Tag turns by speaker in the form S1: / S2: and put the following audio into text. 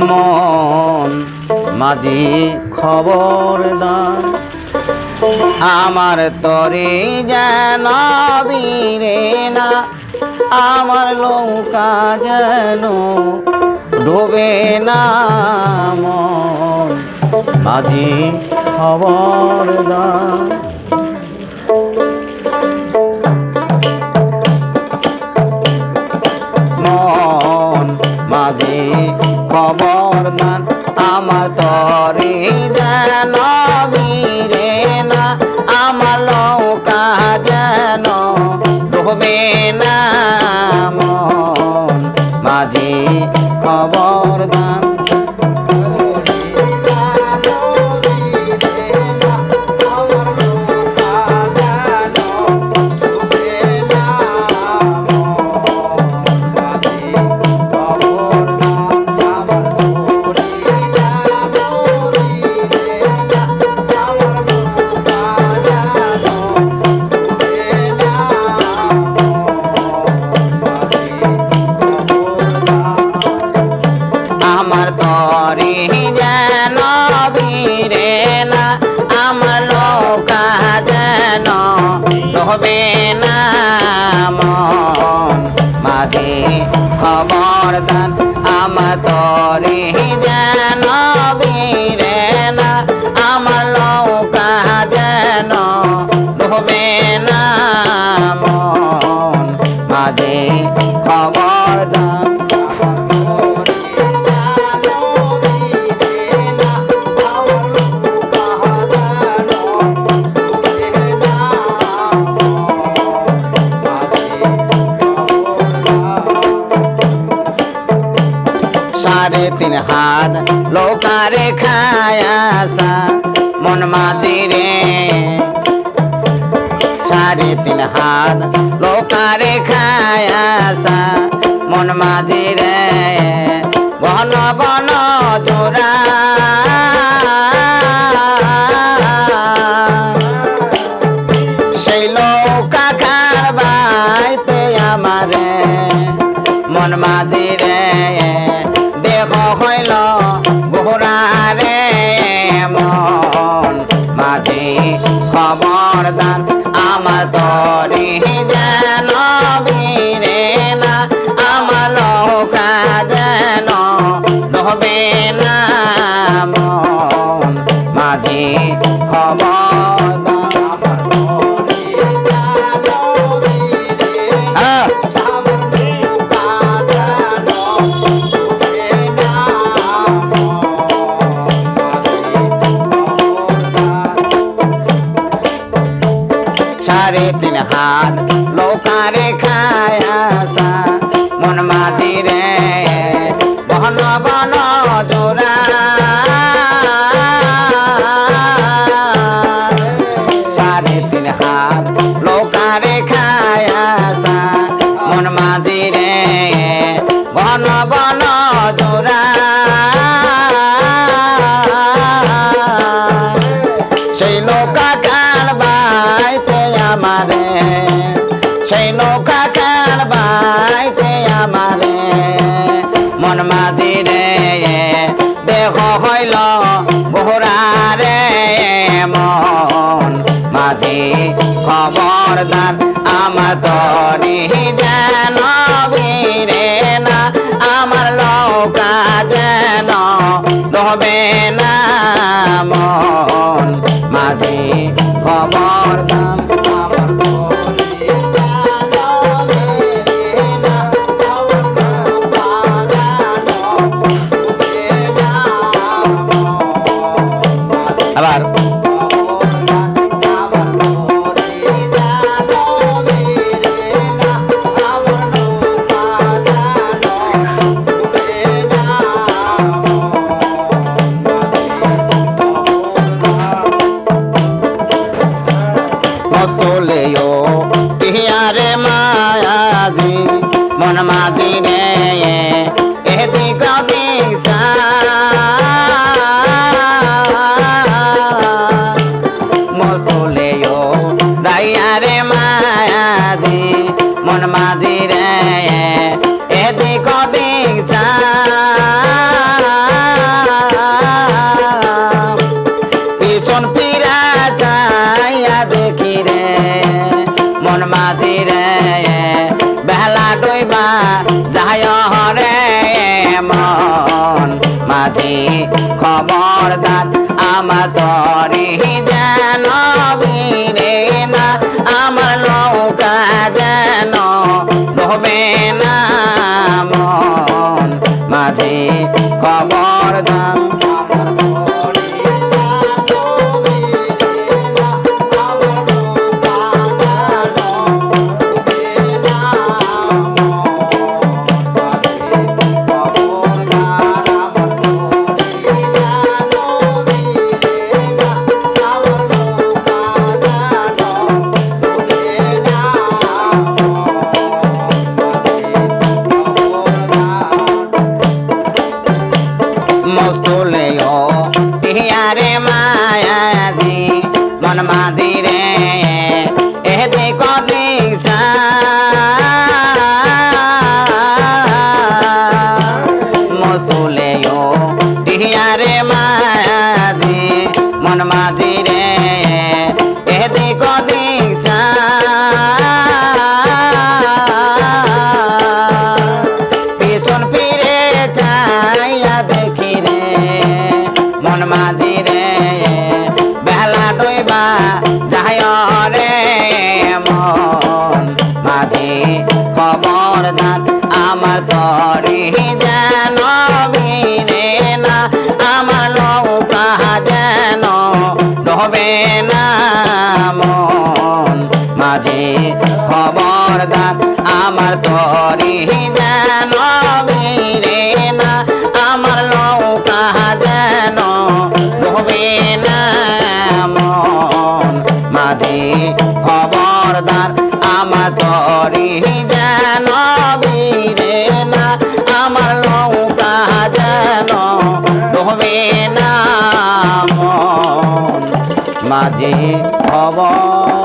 S1: মন মাঝি খবরদার আমার তরে যেন বীরে না আমার নৌকা যেন ডোবে না মন মাঝি খবরদার মন মাঝি খবরদার আমার তরে যেন বীরে না আমার নৌকা যেন ডুবে না মন মাঝি খবরদার আমার তরে যেন বীরে না আমার নৌকা যেন ডুবে না মন মাঝি খবরদার আমার তরে যেন বীরে না আমার নৌকা যেন ডুবে না মন মাঝি খবরদার साढ़े तीन हाथ लोकारे खाया सा मन माजी रे साढ़े तीन हाथ लोकारे खाया सा मन माजी रे बन बन जोरा সেই লোকা খারবাইতে আমারে মন মাঝি রে হইল গোহরারে মন মাঝি খবরদার আমার তরে যেন বীরে না আমার নৌকা যেন ডুবে না মন মাঝি খবরদার साढ़े तीन हाथ लोकारे खाया सा मन माझी रे बन बन जोरा साढ़े तीन हाथ लोकारे खाया सा मन माझी रे बन बन जोरा সেই লোকা কারবাইতে আমারে সেই নৌকা কারবাইতে আমারে মন মাঝি রে দেহ হইল গোহরারে মন মাঝি খবরদার আমার তরে যেন বীরে না আমার নৌকা যেন ডুবে না মন মাঝি খবরদার আবার रे मायाजी मन माजी रे एदिक दिशा मस्तुले यो राया रे मायाजी मन माजी रे एदिक दिशा যায় রে মন মাঝি খবরদার আমার তরি যেন ভিড়ে না আমার নৌকা যেন ডোবে না মন মাঝি খবরদার মস্তুলেও টিয়ারে মায়াজি মন মাঝি রে এতে কদিক মস্তুলেও টিয়ারে মায়াজি মন মাঝি রে এতে কদিক পিছন ফিরে যাইয়া দেখি রে মন মাঝি রে বেলা ডইবা যায় রে মন মাঝি খবরদার আমার তরি যেন ভিড়ে না আমার নৌকা যেন ডোবে না মন মাঝি খবরদার আমার তরি যেন ভিড়ে না আমার নৌকা যেন ডোবে না মন মাঝি খবরদার আমার তরি যেন ভিড়ে না আমার নৌকা যেন ডোবে না মন মাঝি খবর